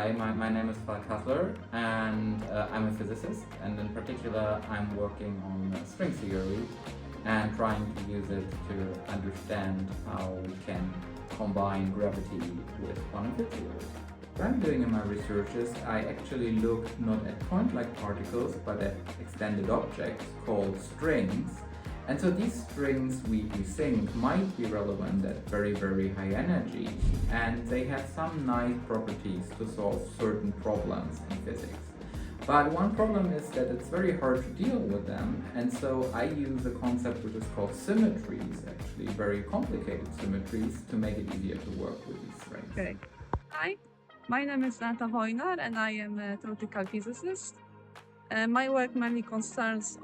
Hi, my name is Falk Hassler, and I'm a physicist, and in particular I'm working on string theory and trying to use it to understand how we can combine gravity with quantum field theory. What I'm doing in my research is I actually look not at point-like particles but at extended objects called strings. And so these strings we think might be relevant at very, very high energy, and they have some nice properties to solve certain problems in physics. But one problem is that it's very hard to deal with them, and so I use a concept which is called symmetries, actually very complicated symmetries, to make it easier to work with these strings. Okay. Hi, my name is Nata Wojnar and I am a theoretical physicist. My work mainly concerns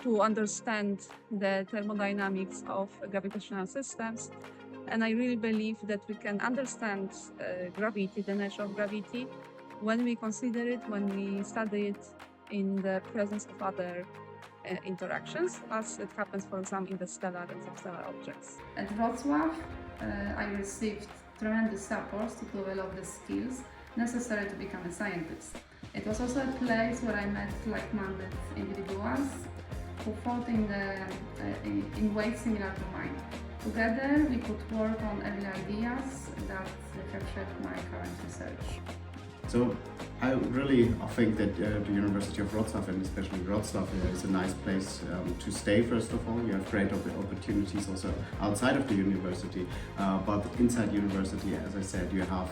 to understand the thermodynamics of gravitational systems, and I really believe that we can understand gravity, the nature of gravity, when we consider it, when we study it in the presence of other interactions, as it happens, for example, in the stellar and substellar objects. At Wroclaw, I received tremendous support to develop the skills necessary to become a scientist. It was also a place where I met like-minded individuals who thought in ways similar to mine. Together, we could work on early ideas that have shaped my current research. So I think that the University of Wroclaw, and especially Wroclaw, is a nice place to stay. First of all, you have great opportunities also outside of the university, but inside university, as I said, you have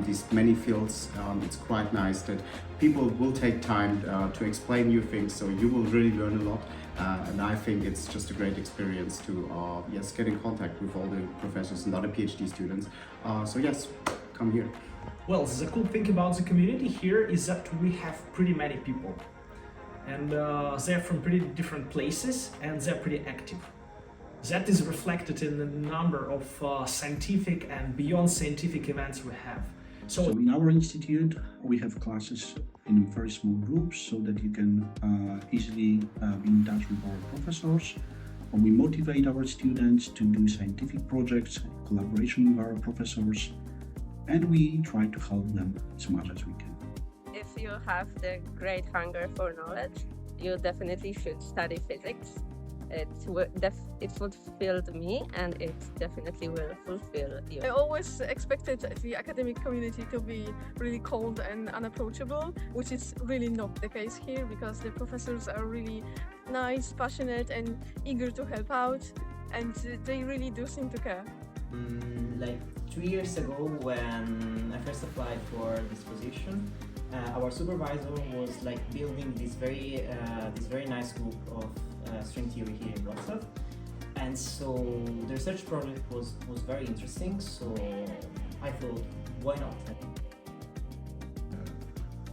these many fields. It's quite nice that people will take time to explain new things, so you will really learn a lot. And I think it's just a great experience to get in contact with all the professors and other PhD students. So yes, come here. Well, the cool thing about the community here is that we have pretty many people, and they're from pretty different places and they're pretty active. That is reflected in the number of scientific and beyond scientific events we have. So in our institute, we have classes in very small groups so that you can easily be in touch with our professors. We motivate our students to do scientific projects, collaboration with our professors, and we try to help them as much as we can. If you have the great hunger for knowledge, you definitely should study physics. It fulfilled me, and it definitely will fulfill you. I always expected the academic community to be really cold and unapproachable, which is really not the case here, because the professors are really nice, passionate and eager to help out, and they really do seem to care. Like 2 years ago, when I first applied for this position, our supervisor was building this very nice group of string theory here in Wroclaw, and so the research project was very interesting. So I thought, why not?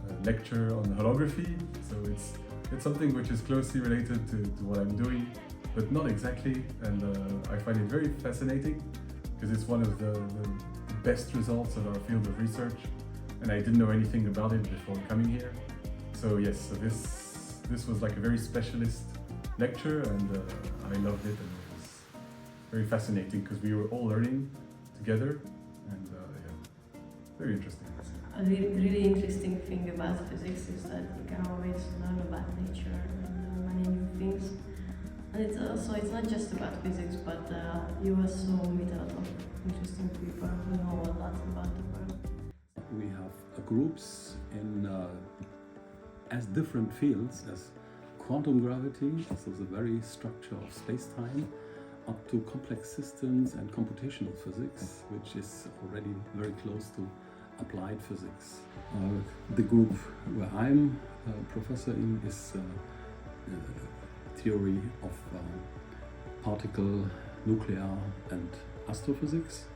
A lecture on holography, so it's something which is closely related to what I'm doing, but not exactly, and I find it very fascinating because it's one of the best results of our field of research, and I didn't know anything about it before coming here. So yes, so this was like a very specialist lecture, and I loved it, and it was very fascinating because we were all learning together, and very interesting. A really interesting thing about physics is that you can always learn about nature and many new things. And it's not just about physics, but you also meet a lot of interesting people who know a lot about the world. We have groups in as different fields as quantum gravity, so the very structure of space-time, up to complex systems and computational physics, which is already very close to applied physics. The group where I'm a professor in is theory of particle, nuclear and astrophysics.